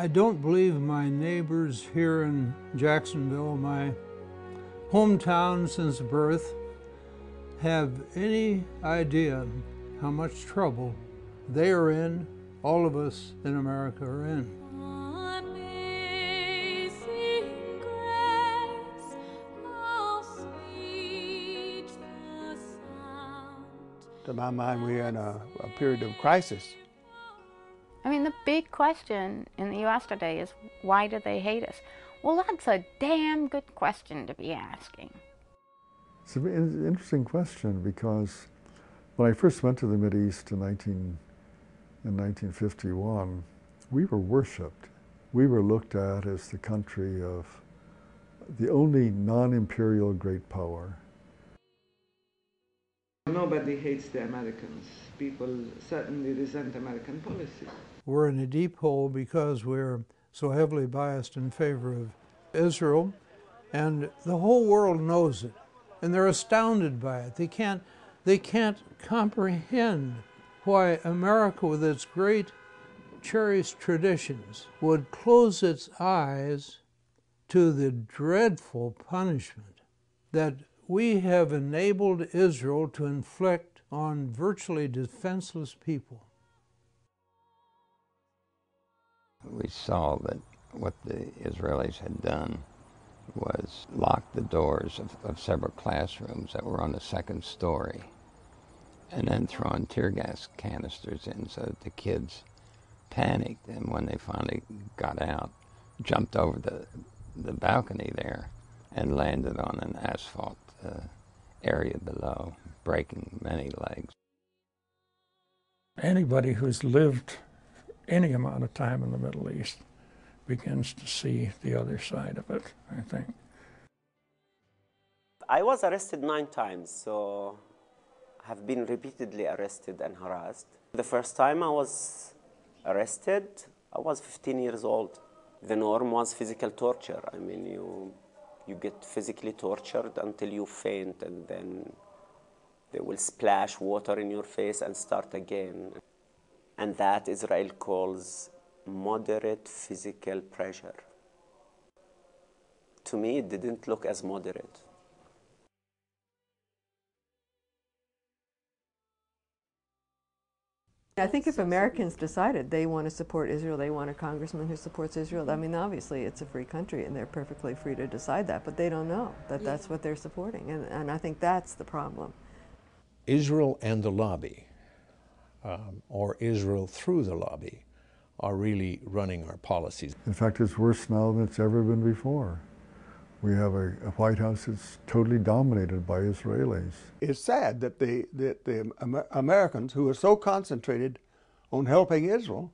I don't believe my neighbors here in Jacksonville, my hometown since birth, have any idea how much trouble they are in, all of us in America are in. To my mind, we're in a period of crisis. I mean, the big question in the U.S. today is, why do they hate us? Well, that's a damn good question to be asking. It's an interesting question because when I first went to the Mideast in 1951, we were worshipped. We were looked at as the country of the only non-imperial great power. Nobody hates the Americans. People certainly resent American policy. We're in a deep hole because we're so heavily biased in favor of Israel, and the whole world knows it, and they're astounded by it. They can't comprehend why America, with its great cherished traditions, would close its eyes to the dreadful punishment that we have enabled Israel to inflict on virtually defenseless people. We saw that what the Israelis had done was lock the doors of several classrooms that were on the second story and then throwing tear gas canisters in so that the kids panicked, and when they finally got out, jumped over the balcony there and landed on an asphalt area below, breaking many legs. Anybody who's lived any amount of time in the Middle East begins to see the other side of it, I think. I was arrested 9 times, so I have been repeatedly arrested and harassed. The first time I was arrested, I was 15 years old. The norm was physical torture. I mean, you get physically tortured until you faint, and then they will splash water in your face and start again. And that Israel calls moderate physical pressure. To me, it didn't look as moderate. I think if Americans decided they want to support Israel, they want a congressman who supports Israel, I mean, obviously it's a free country and they're perfectly free to decide that, but they don't know that that's what they're supporting, and I think that's the problem. Israel and the lobby, or Israel through the lobby, are really running our policies. In fact, it's worse now than it's ever been before. We have a White House that's totally dominated by Israelis. It's sad that the Americans, who are so concentrated on helping Israel,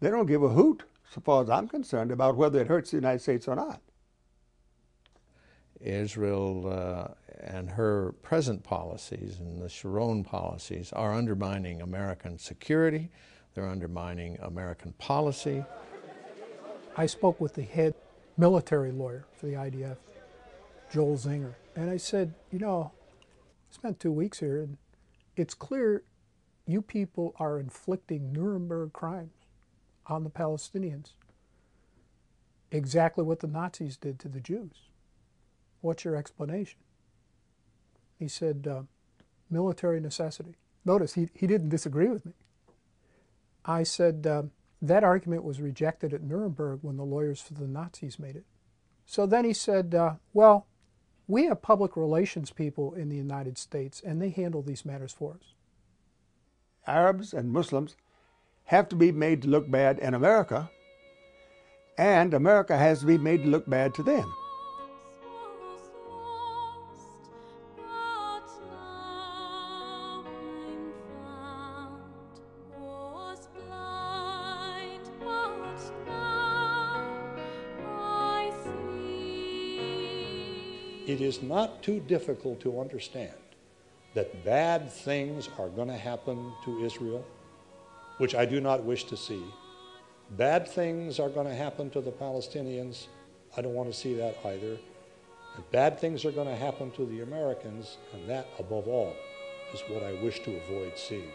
they don't give a hoot, so far as I'm concerned, about whether it hurts the United States or not. Israel and her present policies and the Sharon policies are undermining American security. They're undermining American policy. I spoke with the head military lawyer for the IDF, Joel Zinger, and I said, you know, I spent 2 weeks here, and it's clear you people are inflicting Nuremberg crimes on the Palestinians. Exactly what the Nazis did to the Jews. What's your explanation? He said, military necessity. Notice, he didn't disagree with me. I said, that argument was rejected at Nuremberg when the lawyers for the Nazis made it. So then he said, well, we have public relations people in the United States, and they handle these matters for us. Arabs and Muslims have to be made to look bad in America, and America has to be made to look bad to them. It is not too difficult to understand that bad things are going to happen to Israel, which I do not wish to see. Bad things are going to happen to the Palestinians. I don't want to see that either. And bad things are going to happen to the Americans, and that, above all, is what I wish to avoid seeing.